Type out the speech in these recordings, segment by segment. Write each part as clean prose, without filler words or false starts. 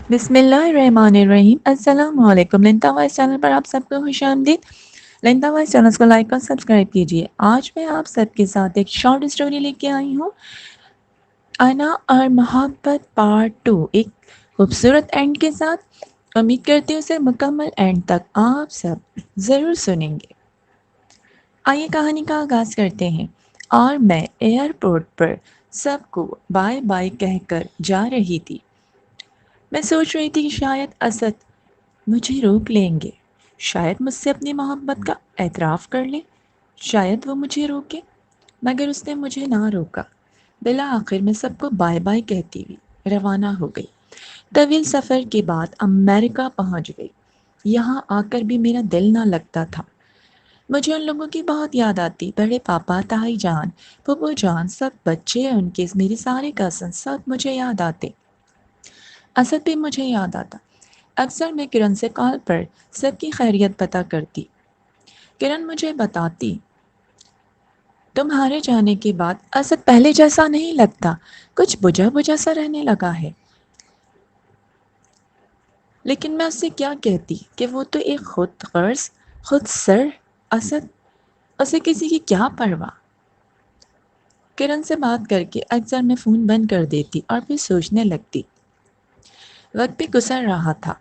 بسم اللہ الرحمن الرحیم۔ السلام علیکم۔ لنتا وائس چینل پر آپ سب کو خوش آمدید۔ لنتا وائس چینل کو لائک اور سبسکرائب کیجیے۔ آج میں آپ سب کے ساتھ ایک شارٹ اسٹوری لے کے آئی ہوں، انا اور محبت پارٹ 2، ایک خوبصورت اینڈ کے ساتھ۔ امید کرتی ہوں اسے مکمل اینڈ تک آپ سب ضرور سنیں گے۔ آئیے کہانی کا آغاز کرتے ہیں۔ اور میں ایئرپورٹ پر سب کو بائے بائے کہہ کر جا رہی تھی۔ میں سوچ رہی تھی کہ شاید اسد مجھے روک لیں گے، شاید مجھ سے اپنی محبت کا اعتراف کر لیں، شاید وہ مجھے روکے، مگر اس نے مجھے نہ روکا۔ بالآخر میں سب کو بائے بائے کہتی ہوئی روانہ ہو گئی۔ طویل سفر کے بعد امریکہ پہنچ گئی۔ یہاں آ کر بھی میرا دل نہ لگتا تھا۔ مجھے ان لوگوں کی بہت یاد آتی، بڑے پاپا، تائی جان، پھپھو جان، سب بچے، ان کے میرے سارے کزن، سب مجھے یاد آتے۔ اسد بھی مجھے یاد آتا۔ اکثر میں کرن سے کال پر سب کی خیریت پتہ کرتی۔ کرن مجھے بتاتی، تمہارے جانے کے بعد اسد پہلے جیسا نہیں لگتا، کچھ بجھا بجھا سا رہنے لگا ہے۔ لیکن میں اس سے کیا کہتی کہ وہ تو ایک خود غرض، خود سر اسد، اسے کسی کی کیا پرواہ۔ کرن سے بات کر کے اکثر میں فون بند کر دیتی اور پھر سوچنے لگتی۔ وقت بھی گزر رہا تھا۔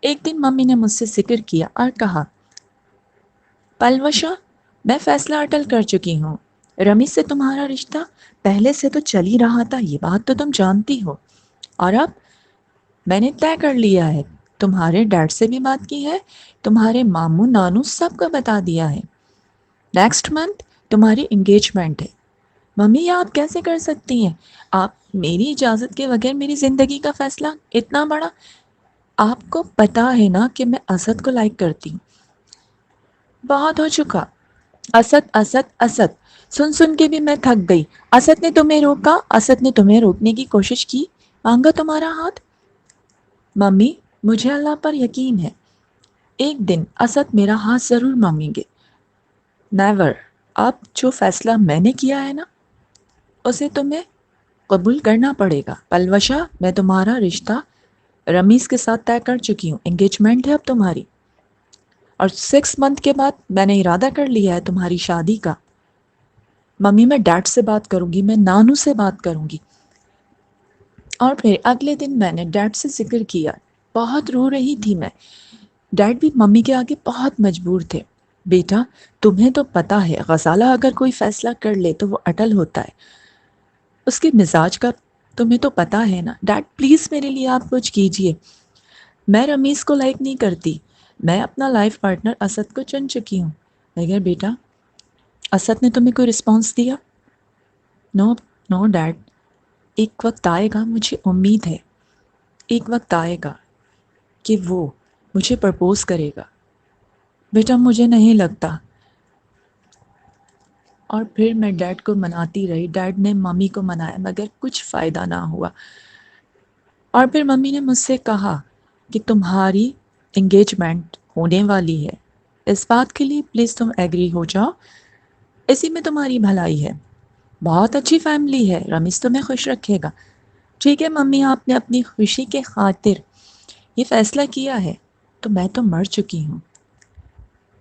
ایک دن ممی نے مجھ سے ذکر کیا اور کہا، پلوشا، میں فیصلہ اٹل کر چکی ہوں۔ رمی سے تمہارا رشتہ پہلے سے تو چل ہی رہا تھا، یہ بات تو تم جانتی ہو، اور اب میں نے طے کر لیا ہے۔ تمہارے ڈیڈ سے بھی بات کی ہے، تمہارے ماموں نانو سب کو بتا دیا ہے۔ نیکسٹ منتھ تمہاری انگیجمنٹ ہے۔ ممی، یہ آپ کیسے کر سکتی ہیں؟ آپ میری اجازت کے بغیر میری زندگی کا فیصلہ اتنا بڑا؟ آپ کو پتا ہے نا کہ میں اسد کو لائک کرتی ہوں۔ بہت ہو چکا، اسد اسد اسد، سن سن کے بھی میں تھک گئی۔ اسد نے تمہیں روکا، اسد نے تمہیں روکنے کی کوشش کی، مانگا تمہارا ہاتھ؟ ممی، مجھے اللہ پر یقین ہے، ایک دن اسد میرا ہاتھ ضرور مانگیں گے۔ نیور۔ اب جو فیصلہ میں نے کیا ہے نا، اسے تمہیں قبول کرنا پڑے گا۔ پلوشا، میں تمہارا رشتہ رمیز کے ساتھ طے کر چکی ہوں، انگیجمنٹ ہے اب تمہاری، اور 6 منتھ کے بعد میں نے ارادہ کر لیا ہے تمہاری شادی کا۔ ممی، میں ڈیڈ سے بات کروں گی، میں نانو سے بات کروں گی۔ اور پھر اگلے دن میں نے ڈیڈ سے ذکر کیا، بہت رو رہی تھی میں۔ ڈیڈ بھی ممی کے آگے بہت مجبور تھے۔ بیٹا، تمہیں تو پتا ہے غزالہ اگر کوئی فیصلہ کر لے تو وہ اٹل ہوتا ہے، اس کے مزاج کا تمہیں تو پتا ہے نا۔ ڈیڈ پلیز میرے لیے آپ کچھ کیجئے، میں رمیز کو لائک نہیں کرتی، میں اپنا لائف پارٹنر اسد کو چن چکی ہوں۔ مگر بیٹا، اسد نے تمہیں کوئی رسپانس دیا؟ نو نو ڈیڈ، ایک وقت آئے گا، مجھے امید ہے ایک وقت آئے گا کہ وہ مجھے پرپوز کرے گا۔ بیٹا، مجھے نہیں لگتا۔ اور پھر میں ڈیڈ کو مناتی رہی، ڈیڈ نے ممی کو منایا، مگر کچھ فائدہ نہ ہوا۔ اور پھر ممی نے مجھ سے کہا کہ تمہاری انگیجمنٹ ہونے والی ہے، اس بات کے لیے پلیز تم ایگری ہو جاؤ، اسی میں تمہاری بھلائی ہے، بہت اچھی فیملی ہے، رمیز تمہیں خوش رکھے گا۔ ٹھیک ہے ممی، آپ نے اپنی خوشی کے خاطر یہ فیصلہ کیا ہے، تو میں تو مر چکی ہوں،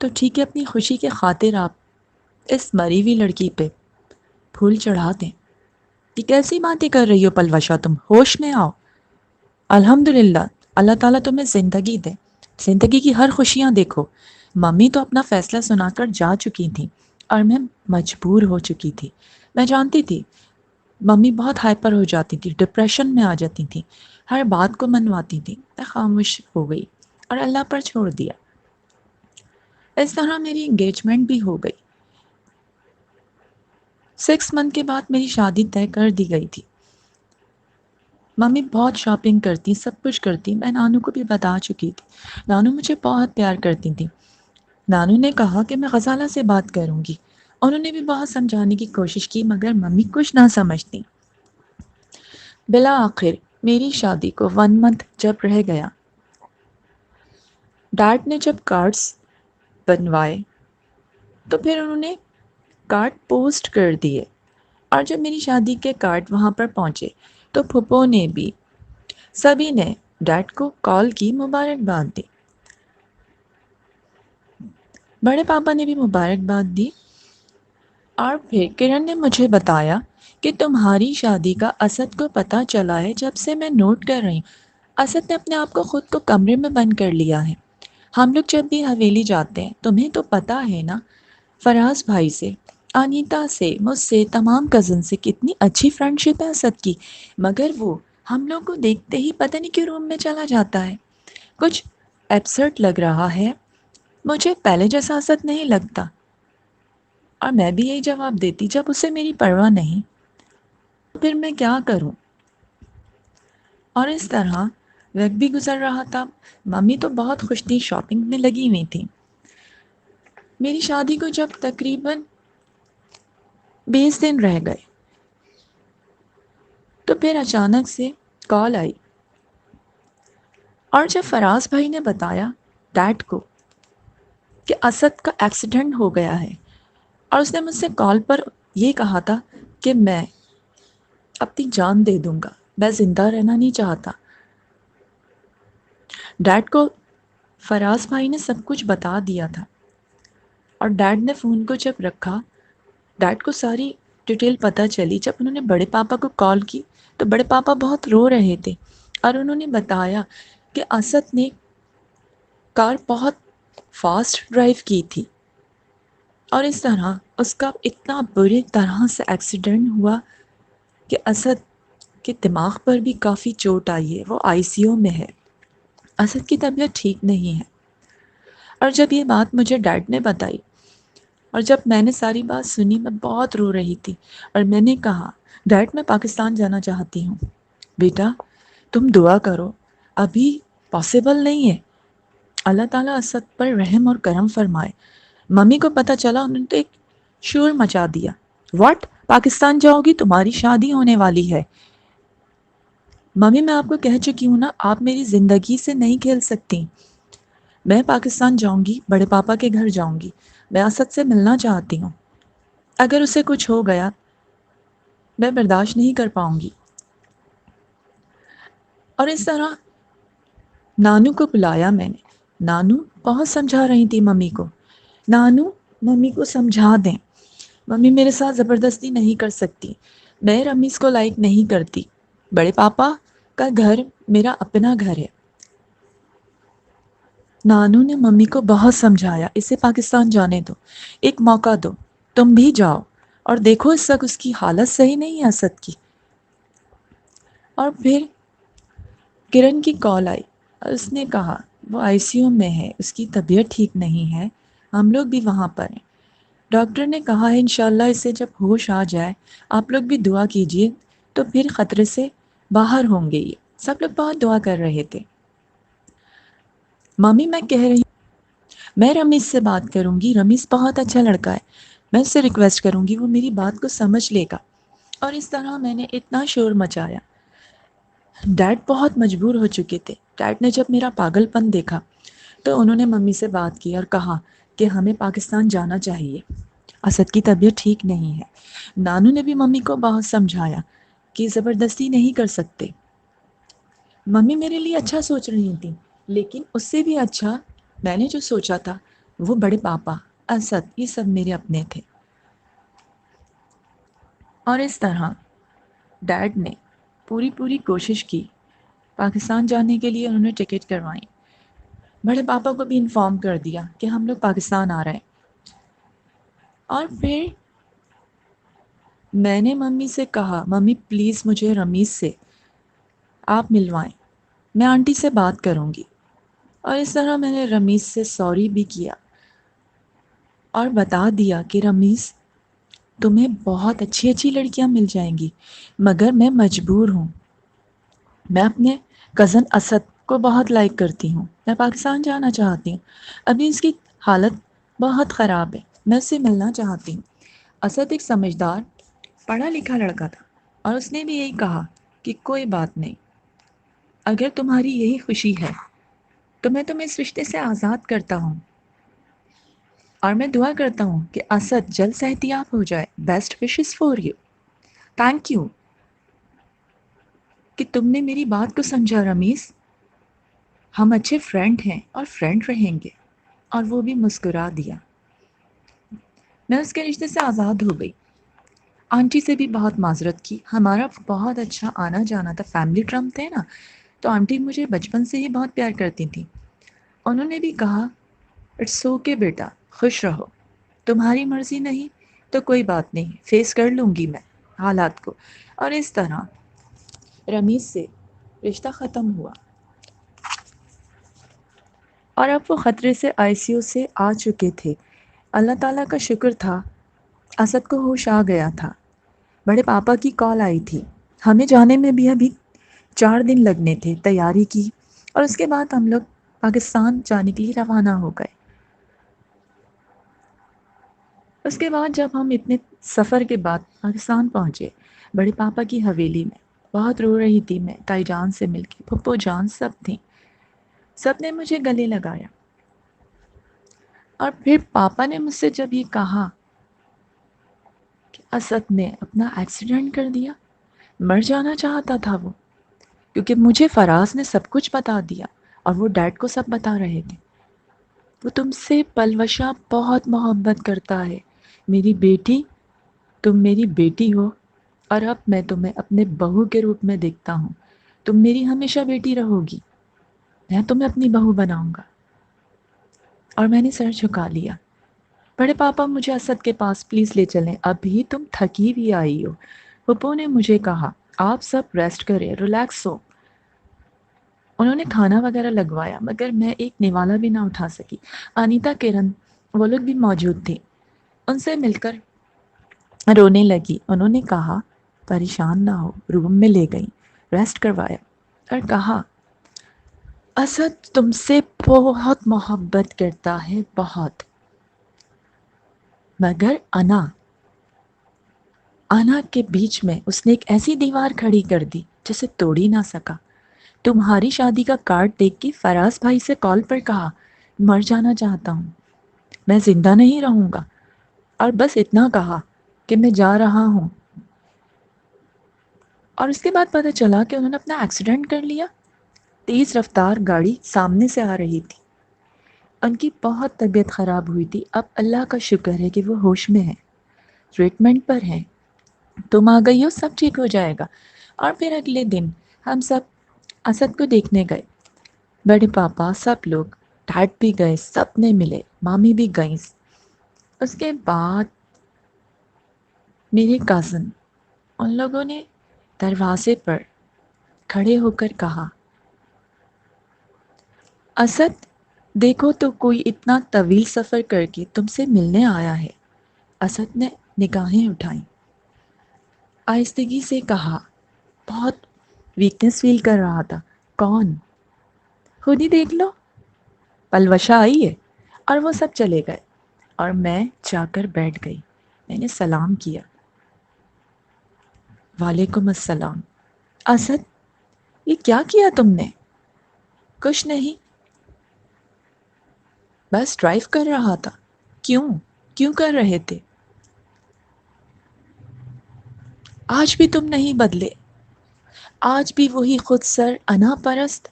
تو ٹھیک ہے، اپنی خوشی کے خاطر آپ اس مری ہوئی لڑکی پہ پھول چڑھا دیں۔ یہ کیسی باتیں کر رہی ہو پلوشا، تم ہوش میں آؤ۔ الحمدللہ، اللہ تعالیٰ تمہیں زندگی دے، زندگی کی ہر خوشیاں دیکھو۔ ممی تو اپنا فیصلہ سنا کر جا چکی تھی اور میں مجبور ہو چکی تھی۔ میں جانتی تھی ممی بہت ہائپر ہو جاتی تھی، ڈپریشن میں آ جاتی تھی، ہر بات کو منواتی تھی۔ میں خاموش ہو گئی اور اللہ پر چھوڑ دیا۔ اس طرح میری انگیجمنٹ بھی ہو گئی۔ 6 منتھ کے بعد میری شادی طے کر دی گئی تھی۔ ممی بہت شاپنگ کرتی، سب کچھ کرتی، میں نانو کو بھی بتا چکی تھی۔ نانو مجھے بہت پیار کرتی تھی۔ نانو نے کہا کہ میں غزالہ سے بات کروں گی، انہوں نے بھی بہت سمجھانے کی کوشش کی، مگر ممی کچھ نہ سمجھتی۔ بالآخر میری شادی کو 1 منتھ جب رہ گیا، ڈیڈ نے جب کارڈز بنوائے تو پھر انہوں نے کارڈ پوسٹ کر دیے، اور جب میری شادی کے کارڈ وہاں پر پہنچے تو پھپھو نے بھی سبھی نے ڈیڈ کو کال کی مبارکباد دی. بڑے پاپا نے بھی مبارکباد دی. اور پھر کرن نے مجھے بتایا کہ تمہاری شادی کا اسد کو پتہ چلا ہے جب سے میں نوٹ کر رہی ہوں. اسد نے اپنے آپ کو خود کو کمرے میں بند کر لیا ہے. ہم لوگ جب بھی حویلی جاتے ہیں تمہیں تو پتہ ہے نا، فراز بھائی سے، انیتا سے، مجھ سے، تمام کزن سے کتنی اچھی فرینڈ شپ ہے اسد کی، مگر وہ ہم لوگ کو دیکھتے ہی پتہ نہیں کیوں روم میں چلا جاتا ہے. کچھ ایبسرڈ لگ رہا ہے. مجھے پہلے جیسا اسد نہیں لگتا. اور میں بھی یہی جواب دیتی جب اسے میری پرواہ نہیں، پھر میں کیا کروں. اور اس طرح وقت بھی گزر رہا تھا. ممی تو بہت خوش تھی، شاپنگ میں لگی ہوئی تھی. میری شادی کو جب تقریباً 20 دن رہ گئے تو پھر اچانک سے کال آئی، اور جب فراز بھائی نے بتایا ڈیڈ کو کہ اسد کا ایکسیڈنٹ ہو گیا ہے، اور اس نے مجھ سے کال پر یہ کہا تھا کہ میں اپنی جان دے دوں گا، میں زندہ رہنا نہیں چاہتا. ڈیڈ کو فراز بھائی نے سب کچھ بتا دیا تھا، اور ڈیڈ نے فون کو جب رکھا، ڈیڈ کو ساری ڈیٹیل پتہ چلی. جب انہوں نے بڑے پاپا کو کال کی تو بڑے پاپا بہت رو رہے تھے، اور انہوں نے بتایا کہ اسد نے کار بہت فاسٹ ڈرائیو کی تھی، اور اس طرح اس کا اتنا بری طرح سے ایکسیڈنٹ ہوا کہ اسد کے دماغ پر بھی کافی چوٹ آئی ہے. وہ آئی سی یو میں ہے. اسد کی طبیعت ٹھیک نہیں ہے. اور جب یہ بات مجھے ڈیڈ نے بتائی اور جب میں نے ساری بات سنی، میں بہت رو رہی تھی. اور میں نے کہا ڈیڈ میں پاکستان جانا چاہتی ہوں. بیٹا تم دعا کرو، ابھی پاسبل نہیں ہے. اللہ تعالیٰ اسد پر رحم اور کرم فرمائے. ممی کو پتہ چلا، انہوں نے تو ایک شور مچا دیا، واٹ پاکستان جاؤ گی؟ تمہاری شادی ہونے والی ہے. ممی میں آپ کو کہہ چکی ہوں نا، آپ میری زندگی سے نہیں کھیل سکتی. میں پاکستان جاؤں گی، بڑے پاپا کے گھر جاؤں گی. میں اسد سے ملنا چاہتی ہوں. اگر اسے کچھ ہو گیا میں برداشت نہیں کر پاؤں گی. اور اس طرح نانو کو بلایا میں نے. نانو بہت سمجھا رہی تھی ممی کو، نانو ممی کو سمجھا دیں، ممی میرے ساتھ زبردستی نہیں کر سکتی، میں رمیز کو لائک نہیں کرتی. بڑے پاپا کا گھر میرا اپنا گھر ہے. نانو نے ممی کو بہت سمجھایا، اسے پاکستان جانے دو، ایک موقع دو، تم بھی جاؤ. اور دیکھو اس وقت اس کی حالت صحیح نہیں ہے اسد کی. اور پھر کرن کی کال آئی اور اس نے کہا وہ آئی سی یو میں ہے، اس کی طبیعت ٹھیک نہیں ہے، ہم لوگ بھی وہاں پر ہیں. ڈاکٹر نے کہا ہے انشاءاللہ اسے جب ہوش آ جائے، آپ لوگ بھی دعا کیجئے تو پھر خطرے سے باہر ہوں گے. یہ سب لوگ بہت دعا کر رہے تھے. ممی میں کہہ رہی میں رمیز سے بات کروں گی، رمیز بہت اچھا لڑکا ہے، میں اس سے ریکویسٹ کروں گی، وہ میری بات کو سمجھ لے گا. اور اس طرح میں نے اتنا شور مچایا. ڈیڈ بہت مجبور ہو چکے تھے. ڈیڈ نے جب میرا پاگل پن دیکھا تو انہوں نے ممی سے بات کی اور کہا کہ ہمیں پاکستان جانا چاہیے، اسد کی طبیعت ٹھیک نہیں ہے. نانو نے بھی ممی کو بہت سمجھایا کہ زبردستی نہیں کر سکتے. ممی میرے لیے اچھا سوچ رہی تھی، لیکن اس سے بھی اچھا میں نے جو سوچا تھا وہ بڑے پاپا، اسد، یہ سب میرے اپنے تھے. اور اس طرح ڈیڈ نے پوری کوشش کی. پاکستان جانے کے لیے انہوں نے ٹکٹ کروائیں. بڑے پاپا کو بھی انفارم کر دیا کہ ہم لوگ پاکستان آ رہے ہیں. اور پھر میں نے ممی سے کہا ممی پلیز مجھے رمیز سے آپ ملوائیں، میں آنٹی سے بات کروں گی. اور اس طرح میں نے رمیز سے سوری بھی کیا اور بتا دیا کہ رمیز تمہیں بہت اچھی اچھی لڑکیاں مل جائیں گی، مگر میں مجبور ہوں. میں اپنے کزن اسد کو بہت لائک کرتی ہوں، میں پاکستان جانا چاہتی ہوں، ابھی اس کی حالت بہت خراب ہے، میں اس سے ملنا چاہتی ہوں. اسد ایک سمجھدار پڑھا لکھا لڑکا تھا، اور اس نے بھی یہی کہا کہ کوئی بات نہیں، اگر تمہاری یہی خوشی ہے تو میں تمہیں اس رشتے سے آزاد کرتا ہوں. اور میں دعا کرتا ہوں کہ اسد جلد صحتیاب ہو جائے. Best wishes for you. Thank you. کہ تم نے میری بات کو سمجھا رمیز. ہم اچھے فرینڈ ہیں اور فرینڈ رہیں گے. اور وہ بھی مسکرا دیا. میں اس کے رشتے سے آزاد ہو گئی. آنٹی سے بھی بہت معذرت کی. ہمارا بہت اچھا آنا جانا تھا، فیملی ٹرم تھے نا، تو آنٹی مجھے بچپن سے ہی بہت پیار کرتی تھیں. انہوں نے بھی کہا اٹس اوکے بیٹا، خوش رہو، تمہاری مرضی نہیں تو کوئی بات نہیں، فیس کر لوں گی میں حالات کو. اور اس طرح رمیز سے رشتہ ختم ہوا. اور اب وہ خطرے سے آئی سی یو سے آ چکے تھے. اللہ تعالیٰ کا شکر تھا اسد کو ہوش آ گیا تھا. بڑے پاپا کی کال آئی تھی. ہمیں جانے میں بھی ابھی 4 دن لگنے تھے. تیاری کی اور اس کے بعد ہم لوگ پاکستان جانے کے لیے روانہ ہو گئے. اس کے بعد جب ہم اتنے سفر کے بعد پاکستان پہنچے، بڑے پاپا کی حویلی میں بہت رو رہی تھی میں. تائی جان سے مل کے پھپھو جان سب تھیں. سب نے مجھے گلے لگایا. اور پھر پاپا نے مجھ سے جب یہ کہا کہ اسد نے اپنا ایکسیڈنٹ کر دیا، مر جانا چاہتا تھا وہ، کیونکہ مجھے فراز نے سب کچھ بتا دیا اور وہ ڈیڈ کو سب بتا رہے تھے. وہ تم سے پلوشا بہت محبت کرتا ہے میری بیٹی. تم میری بیٹی ہو اور اب میں تمہیں اپنے بہو کے روپ میں دیکھتا ہوں. تم میری ہمیشہ بیٹی رہو گی. میں تمہیں اپنی بہو بناؤں گا. اور میں نے سر جھکا لیا. بڑے پاپا مجھے اسد کے پاس پلیز لے چلیں، ابھی تم تھکی بھی آئی ہو. پھپھو نے مجھے کہا آپ سب ریسٹ کریں، ریلیکس ہو. انہوں نے کھانا وغیرہ لگوایا مگر میں ایک نوالا بھی نہ اٹھا سکی. انیتا کرن وہ لوگ بھی موجود تھے. ان سے مل کر رونے لگی. انہوں نے کہا پریشان نہ ہو. روم میں لے گئی، ریسٹ کروایا اور کہا اسد تم سے بہت محبت کرتا ہے، بہت. مگر انا کے بیچ میں اس نے ایک ایسی دیوار کھڑی کر دی جسے توڑ ہی نہ سکا. تمہاری شادی کا کارڈ دیکھ کے فراز بھائی سے کال پر کہا مر جانا چاہتا ہوں، میں زندہ نہیں رہوں گا. اور بس اتنا کہا کہ میں جا رہا ہوں. اور اس کے بعد پتہ چلا کہ انہوں نے اپنا ایکسیڈنٹ کر لیا. تیز رفتار گاڑی سامنے سے آ رہی تھی. ان کی بہت طبیعت خراب ہوئی تھی. اب اللہ کا شکر ہے کہ وہ ہوش میں ہے، ٹریٹمنٹ پر ہیں. تم آ گئی ہو، سب ٹھیک ہو جائے گا. اور پھر اگلے دن ہم سب اسد کو دیکھنے گئے. بڑے پاپا سب لوگ، ڈیڈ بھی گئے، سب نے ملے، مامی بھی گئیں. اس کے بعد میرے کزن، ان لوگوں نے دروازے پر کھڑے ہو کر کہا اسد دیکھو تو کوئی اتنا طویل سفر کر کے تم سے ملنے آیا ہے. اسد نے نگاہیں اٹھائیں، آہستگی سے کہا، بہت ویکنس فیل کر رہا تھا. کون؟ خود ہی دیکھ لو، پلوشا آئی ہے. اور وہ سب چلے گئے اور میں جا کر بیٹھ گئی. میں نے سلام کیا. وعلیکم السلام. اسد یہ کیا کیا تم نے؟ کچھ نہیں، بس ڈرائیو کر رہا تھا. کیوں کیوں کر رہے تھے؟ آج بھی تم نہیں بدلے، آج بھی وہی خود سر انا پرست.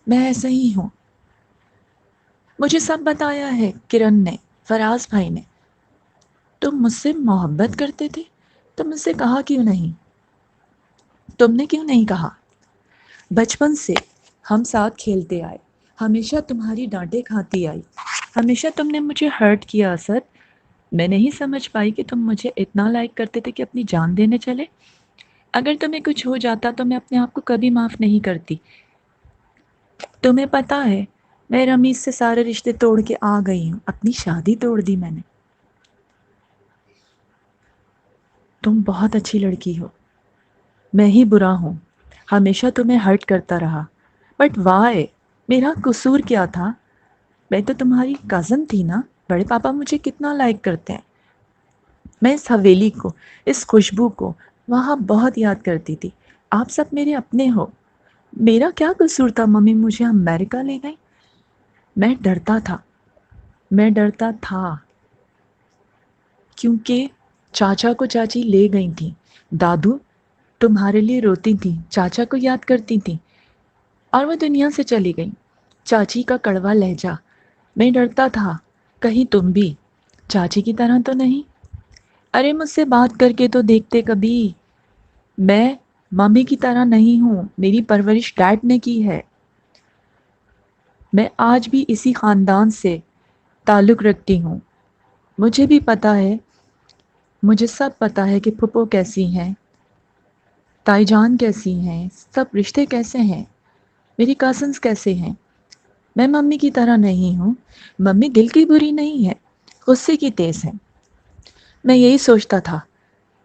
میں ایسا ہی ہوں. مجھے سب بتایا ہے کرن نے، فراز بھائی نے. تم مجھ سے محبت کرتے تھے تو مجھ سے کہا کیوں نہیں؟ تم نے کیوں نہیں کہا؟ بچپن سے ہم ساتھ کھیلتے آئے، ہمیشہ تمہاری ڈانٹیں کھاتی آئی، ہمیشہ تم نے مجھے ہرٹ کیا اسد. میں نہیں سمجھ پائی کہ تم مجھے اتنا لائک کرتے تھے کہ اپنی جان دینے چلے. اگر تمہیں کچھ ہو جاتا تو میں اپنے آپ کو کبھی معاف نہیں کرتی. تمہیں پتا ہے میں رمیز سے سارے رشتے توڑ کے آ گئی ہوں، اپنی شادی توڑ دی میں نے. تم بہت اچھی لڑکی ہو، میں ہی برا ہوں، ہمیشہ تمہیں ہرٹ کرتا رہا. بٹ وائے؟ میرا قصور کیا تھا؟ میں تو تمہاری کزن تھی نا. بڑے پاپا مجھے کتنا لائک کرتے ہیں. میں اس حویلی کو، اس خوشبو کو وہاں بہت یاد کرتی تھی. آپ سب میرے اپنے ہو. میرا کیا قصور تھا ممی مجھے امریکہ لے گئی؟ میں ڈرتا تھا، میں ڈرتا تھا کیونکہ چاچا کو چاچی لے گئی تھیں. دادو تمہارے لیے روتی تھی، چاچا کو یاد کرتی تھی، اور وہ دنیا سے چلی گئی۔ چاچی کا کڑوا لہجہ، میں ڈرتا تھا کہیں تم بھی چاچی کی طرح تو نہیں۔ ارے مجھ سے بات کر کے تو دیکھتے کبھی، میں ممی کی طرح نہیں ہوں، میری پرورش ڈیڈ نے کی ہے۔ میں آج بھی اسی خاندان سے تعلق رکھتی ہوں۔ مجھے بھی پتہ ہے، مجھے سب پتہ ہے کہ پھپھو کیسی ہیں، تائی جان کیسی ہیں، سب رشتے کیسے ہیں، میری کزنس کیسے ہیں۔ میں ممی کی طرح نہیں ہوں، ممی دل کی بری نہیں ہے، غصے کی تیز ہے۔ میں یہی سوچتا تھا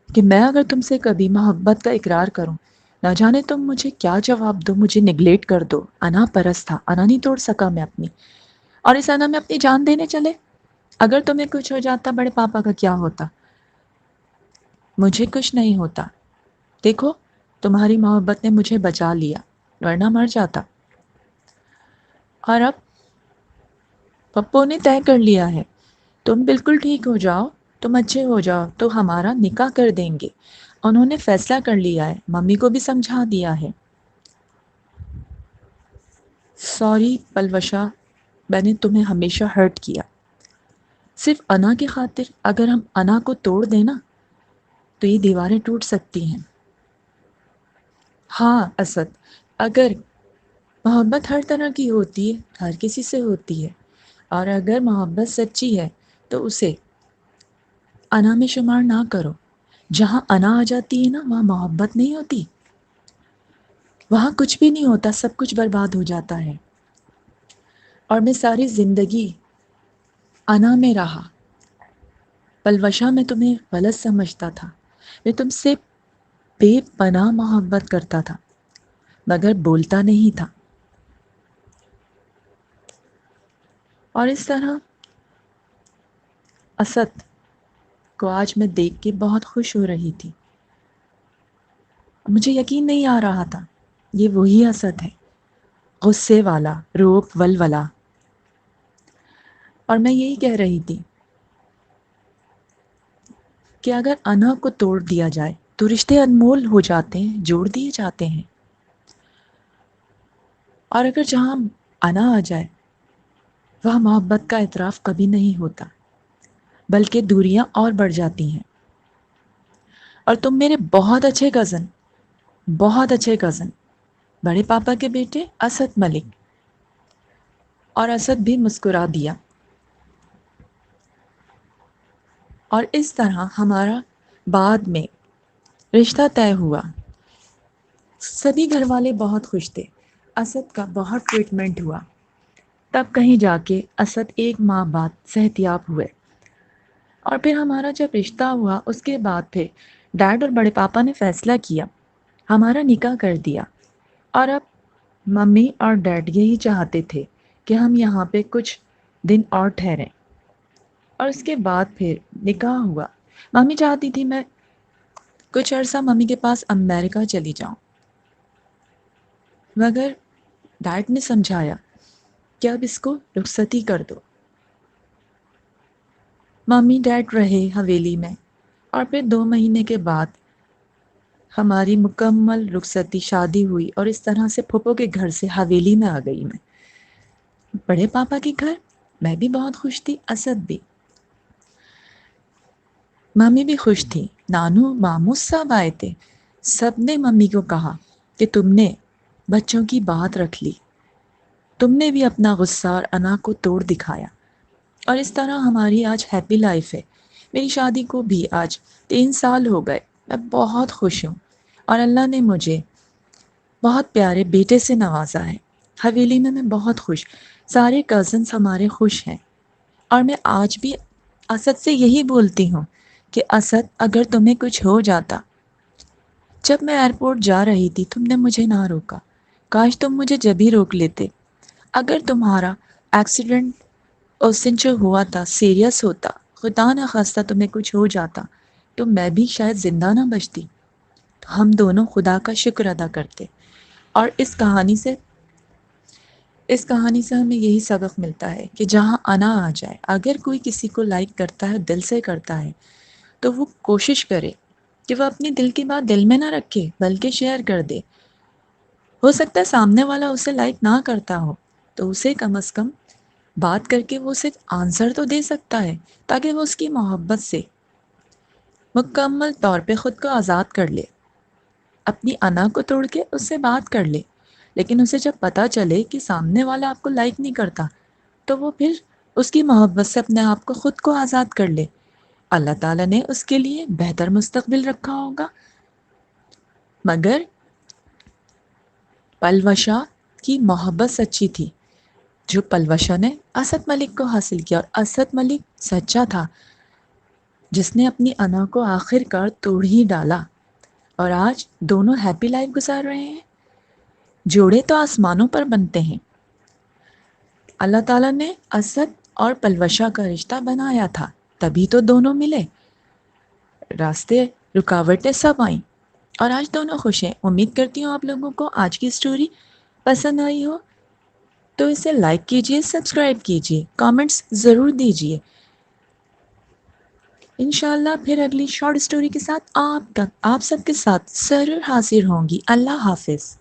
کہ میں اگر تم سے کبھی محبت کا اقرار کروں، نہ جانے تم مجھے کیا جواب دو، مجھے نگلیٹ کر دو۔ انا پرست تھا، انا نہیں توڑ سکا میں اپنی، اور اس انا میں اپنی جان دینے چلے۔ اگر تمہیں کچھ ہو جاتا بڑے پاپا کا کیا ہوتا؟ مجھے کچھ نہیں ہوتا، دیکھو تمہاری محبت نے مجھے بچا لیا، ورنہ مر جاتا۔ اور اب پپو نے طے کر لیا ہے، تم بالکل ٹھیک ہو جاؤ، تم اچھے ہو جاؤ تو ہمارا نکاح کر دیں گے۔ انہوں نے فیصلہ کر لیا ہے، ممی کو بھی سمجھا دیا ہے۔ سوری پلوشا، میں نے تمہیں ہمیشہ ہرٹ کیا، صرف انا کی خاطر۔ اگر ہم انا کو توڑ دیں نا تو یہ دیواریں ٹوٹ سکتی ہیں۔ ہاں اسد، اگر محبت ہر طرح کی ہوتی ہے، ہر کسی سے ہوتی ہے، اور اگر محبت سچی ہے تو اسے انا میں شمار نہ کرو۔ جہاں انا آ جاتی ہے نا، وہاں محبت نہیں ہوتی، وہاں کچھ بھی نہیں ہوتا، سب کچھ برباد ہو جاتا ہے۔ اور میں ساری زندگی انا میں رہا۔ پلوشا، میں تمہیں غلط سمجھتا تھا، میں تم سے بے پناہ محبت کرتا تھا، مگر بولتا نہیں تھا۔ اور اس طرح اسد کو آج میں دیکھ کے بہت خوش ہو رہی تھی، مجھے یقین نہیں آ رہا تھا یہ وہی اسد ہے، غصے والا، روپ ولولا۔ اور میں یہی کہہ رہی تھی کہ اگر انا کو توڑ دیا جائے تو رشتے انمول ہو جاتے ہیں، جوڑ دیے جاتے ہیں، اور اگر جہاں انا آ جائے وہاں محبت کا اعتراف کبھی نہیں ہوتا، بلکہ دوریاں اور بڑھ جاتی ہیں۔ اور تم میرے بہت اچھے کزن، بہت اچھے کزن، بڑے پاپا کے بیٹے اسد ملک۔ اور اسد بھی مسکرا دیا، اور اس طرح ہمارا بعد میں رشتہ طے ہوا۔ سبھی گھر والے بہت خوش تھے، اسد کا بہت ٹریٹمنٹ ہوا، تب کہیں جا کے اسد ایک ماہ بعد صحتیاب ہوئے۔ اور پھر ہمارا جب رشتہ ہوا اس کے بعد پھر ڈیڈ اور بڑے پاپا نے فیصلہ کیا، ہمارا نکاح کر دیا۔ اور اب ممی اور ڈیڈ یہی چاہتے تھے کہ ہم یہاں پہ کچھ دن اور ٹھہریں، اور اس کے بعد پھر نکاح ہوا۔ ممی چاہتی تھی میں کچھ عرصہ ممی کے پاس امریکہ چلی جاؤں، مگر ڈیڈ نے سمجھایا کہ اب اس کو رخصتی کر دو۔ ممی ڈیڈ رہے حویلی میں، اور پھر 2 مہینے کے بعد ہماری مکمل رخصتی، شادی ہوئی، اور اس طرح سے پھپھو کے گھر سے حویلی میں آ گئی میں، بڑے پاپا کے گھر۔ میں بھی بہت خوش تھی، اسد بھی، ممی بھی خوش تھی، نانو ماموں سب آئے تھے۔ سب نے ممی کو کہا کہ تم نے بچوں کی بات رکھ لی، تم نے بھی اپنا غصہ اور انا کو توڑ دکھایا، اور اس طرح ہماری آج ہیپی لائف ہے۔ میری شادی کو بھی آج 3 سال ہو گئے، میں بہت خوش ہوں، اور اللہ نے مجھے بہت پیارے بیٹے سے نوازا ہے۔ حویلی میں بہت خوش، سارے کزنس ہمارے خوش ہیں۔ اور میں آج بھی اسد سے یہی بولتی ہوں کہ اسد، اگر تمہیں کچھ ہو جاتا، جب میں ایئرپورٹ جا رہی تھی تم نے مجھے نہ روکا، کاش تم مجھے جب ہی روک لیتے۔ اگر تمہارا ایکسیڈنٹ اس دن جو ہوا تھا سیریس ہوتا، خدا نہ خواستہ تمہیں کچھ ہو جاتا، تو میں بھی شاید زندہ نہ بچتی۔ تو ہم دونوں خدا کا شکر ادا کرتے۔ اور اس کہانی سے ہمیں یہی سبق ملتا ہے کہ جہاں انا آ جائے، اگر کوئی کسی کو لائک کرتا ہے، دل سے کرتا ہے، تو وہ کوشش کرے کہ وہ اپنی دل کی بات دل میں نہ رکھے بلکہ شیئر کر دے۔ ہو سکتا ہے سامنے والا اسے لائک نہ کرتا ہو، تو اسے کم از کم بات کر کے وہ صرف آنسر تو دے سکتا ہے، تاکہ وہ اس کی محبت سے مکمل طور پہ خود کو آزاد کر لے، اپنی انا کو توڑ کے اس سے بات کر لے۔ لیکن اسے جب پتہ چلے کہ سامنے والا آپ کو لائک نہیں کرتا، تو وہ پھر اس کی محبت سے اپنے آپ کو خود کو آزاد کر لے۔ اللہ تعالیٰ نے اس کے لیے بہتر مستقبل رکھا ہوگا۔ مگر پلوشا کی محبت سچی تھی، جو پلوشا نے اسد ملک کو حاصل کیا، اور اسد ملک سچا تھا جس نے اپنی انا کو آخر کار توڑ ہی ڈالا، اور آج دونوں ہیپی لائف گزار رہے ہیں۔ جوڑے تو آسمانوں پر بنتے ہیں۔ اللہ تعالیٰ نے اسد اور پلوشا کا رشتہ بنایا تھا، تبھی تو دونوں ملے۔ راستے رکاوٹیں سب آئیں اور آج دونوں خوش ہیں۔ امید کرتی ہوں آپ لوگوں کو آج کی سٹوری پسند آئی ہو، تو اسے لائک کیجئے، سبسکرائب کیجئے، کامنٹس ضرور دیجئے۔ انشاءاللہ پھر اگلی شارٹ سٹوری کے ساتھ آپ سب کے ساتھ ضرور حاضر ہوں گی۔ اللہ حافظ۔